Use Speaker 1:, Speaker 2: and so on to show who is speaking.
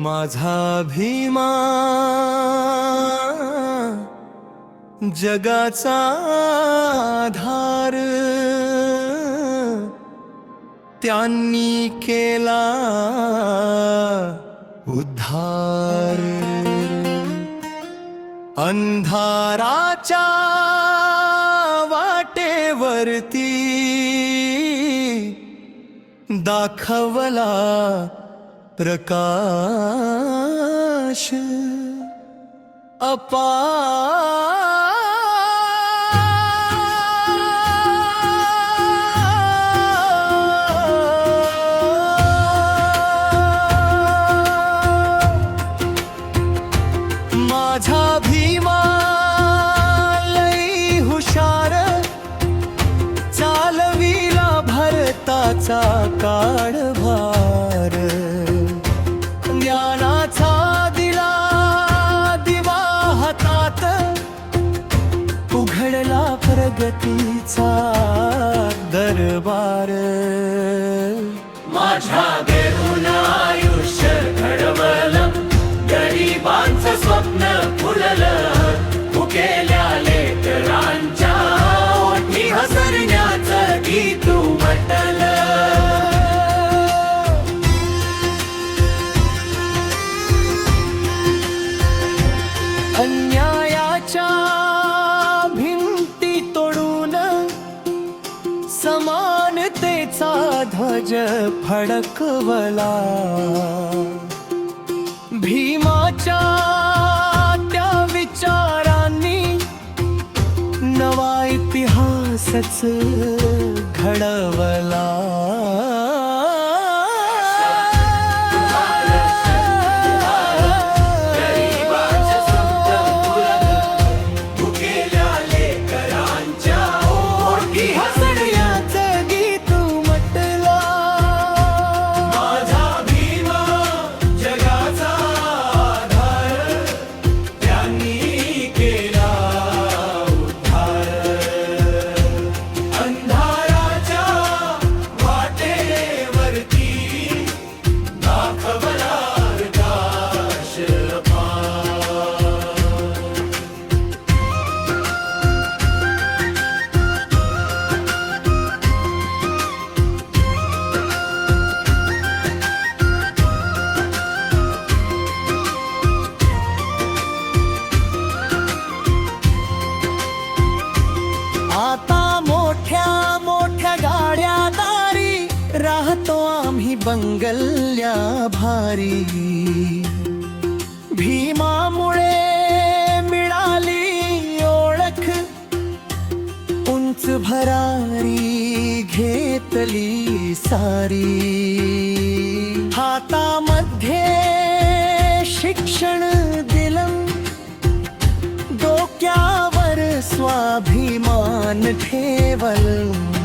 Speaker 1: माझा भीमा जगाचा आधार, त्यांनी केला उद्धार। अंधाराच्या वाटेवरती दाखवला प्रकाश माझा भीमा लई हुशार, चालविला भरताचा काळभार। ज्ञानाचा दिला दिवा हातात, उघडला प्रगतीचा दरबार।
Speaker 2: माझ्या देऊन आयुष्य घडवलं, गरिबांचं स्वप्न फुललं, भुकेल्या लेकरांच्या ओठी हसण्याचं गीत उमटलं।
Speaker 1: अन्यायाच्या भिंती तोडून समानतेचा ध्वज फडकवला। भीमाच्या त्या विचारांनी नवा इतिहासच घडवला। आता मोठ्या मोठ्या गाड्या दारी राहतो आम्ही बंगल्या भारी। भीमामुळे मिळाली ओळख, उंच भरारी घेतली सारी। हातामध्ये शिक्षण दिलं, डोक्यावर स्वाभिमान ठेवलं।